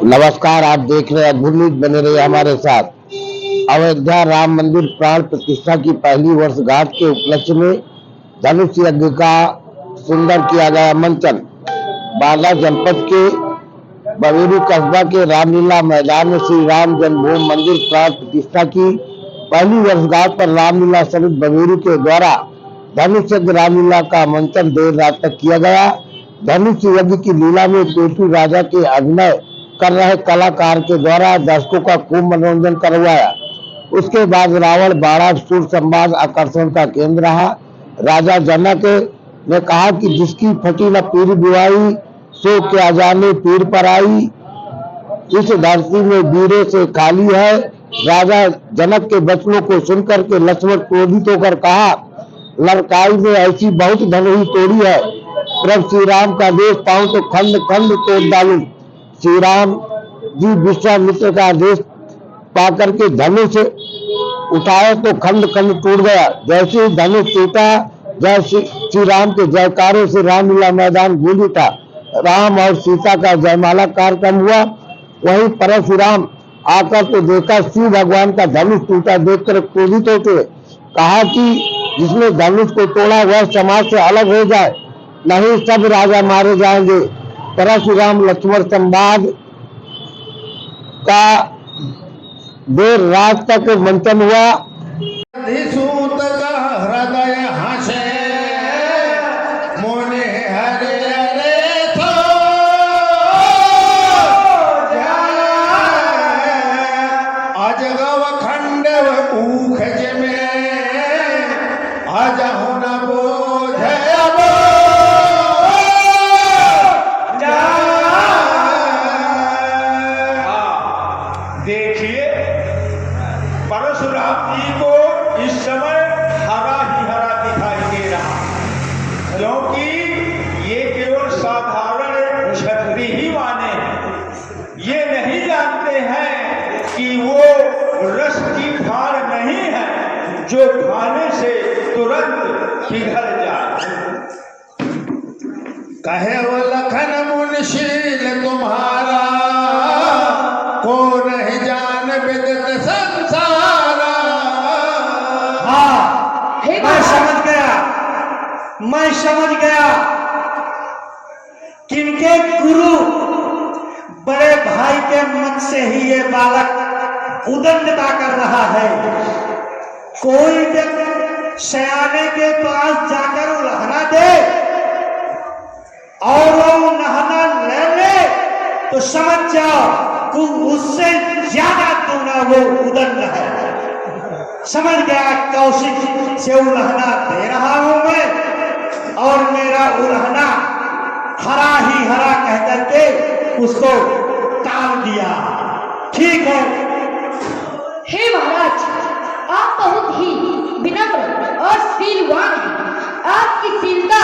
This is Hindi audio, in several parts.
नमस्कार, आप देख रहे हैं अद्भुत न्यूज। बने रहिए हमारे साथ। अयोध्या राम मंदिर प्राण प्रतिष्ठा की पहली वर्षगांठ के उपलक्ष्य में धनुष यज्ञ का सुंदर किया गया मंचन। बांदा जनपद के बवेरू कस्बा के रामलीला मैदान में श्री राम जन्मभूमि मंदिर प्राण प्रतिष्ठा की पहली वर्षगांठ पर रामलीला समिति बवेरू के द्वारा धनुष यज्ञ रामलीला का मंचन देर रात तक किया गया। धनुष यज्ञ की लीला में पेटू राजा के अभिनय कर रहे कलाकार के द्वारा दर्शकों का खूब मनोरंजन करवाया। उसके बाद रावण बाड़ा सुर संवाद आकर्षण का केंद्र रहा। राजा जनक ने कहा कि जिसकी फटी न पीर बुआई, सो क्या जाने पीर पर आई, इस धरती में वीरों से खाली है। राजा जनक के वचनों को सुनकर के लक्ष्मण क्रोधित होकर कहा, लड़काई में ऐसी बहुत धनुही तोड़ी है, प्रभु श्री राम का देश पाऊं तो खंड खंड तोड़ डालूं। श्री राम जी विश्वामित्र का आदेश पाकर के धनुष उठाए तो खंड खंड टूट गया। जैसे ही धनुष टूटा, जय श्री राम के जयकारों से रामलीला मैदान गूंज उठा। राम और सीता का जयमाला कार्यक्रम हुआ। वहीं परशुराम आकर तो देखा शिव भगवान का धनुष टूटा देखकर क्रोधित होते कहा कि जिसने धनुष को तोड़ा वह समाज से अलग हो जाए, नहीं सब राजा मारे जाएंगे। परशुराम लक्ष्मण संवाद का देर रात तक मंचन हुआ। सूत का हृदय हसे मोने हरे हरे थो अजगव खंडव ऊखज में अजहु न बोझ देखिए परशुराम जी को इस समय हरा ही हरा दिखाई दे रहा, क्योंकि ये केवल साधारण छतरी ही माने हैं। ये नहीं जानते हैं कि वो रस की खार नहीं है जो खाने से तुरंत पिघल जाए। कहे वो लखन मुनशील तुम्हारा, को नहीं जान विदित संसारा। हाँ, मैं समझ गया किनके गुरु बड़े भाई के मत से ही ये बालक उदंडता कर रहा है। कोई व्यक्ति सयाने के पास जाकर उलहना दे और वो नहाना ले ले तो समझ जाओ कि उससे ज्यादा दूना वो उदंड है। समझ गया कौशिक से उलहना दे रहा हूं मैं, और मेरा उलहना हरा ही हरा कह करके उसको टाल दिया। ठीक है। हे महाराज, आप बहुत ही विनम्र और शीलवान हैं। आपकी शीलता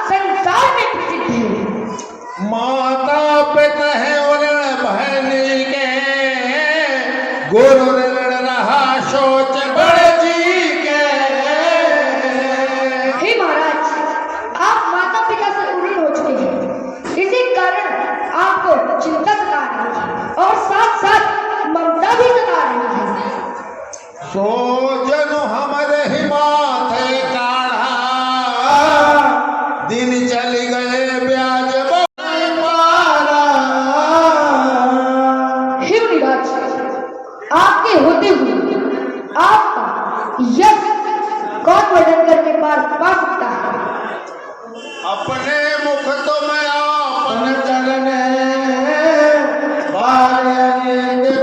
संसार में प्रसिद्ध है। माता पिता है उरण बहनी के, गुरु ऋण रहा सोच बड़े जी के। हे महाराज, आप माता पिता से ऋणी हो चुके हैं। इसी कारण आपको चिंता सता रही है और साथ साथ ममता भी सता रही है। सो जनु हमारे ही माथे काढ़ा, दिन चल गए ब्याज आपके होते हुए आपका यश कौन वर्णन करके पा सकता है। अपने मुख तो मैं आपन चलने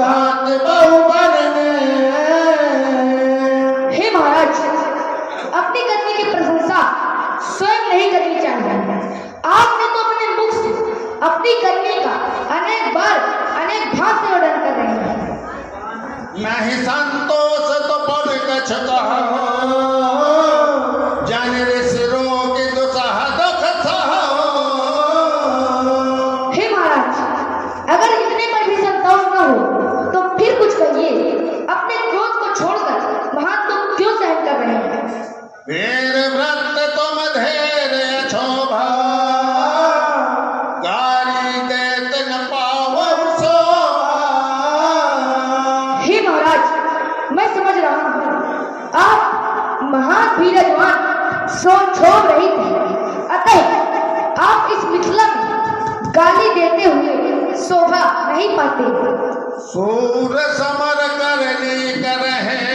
बात बहु बनने। हे महाराज, अपनी करने की प्रशंसा स्वयं नहीं करनी चाहिए। आपने तो अपने मुख से अपनी करने का अनेक बार अनेक भाव से वर्णन कर रहे हैं। नहीं संतोष तो पद कछ कहो, जान रे सिरो की दुसह दुख सहो। हे महाराज, अगर इतने पर भी संतोष न हो तो फिर कुछ कहिए। अपने क्रोध को छोड़कर महान दुख क्यों सहन कर रहे हैं। वीर व्रत तुम धैर्य क्षोभा, गारी देत न पावो सो। बीराजमान सोच छोड़ रही थी, अतः आप इस मिथिला में गाली देते हुए शोभा नहीं पाते। सूर समर करने कर है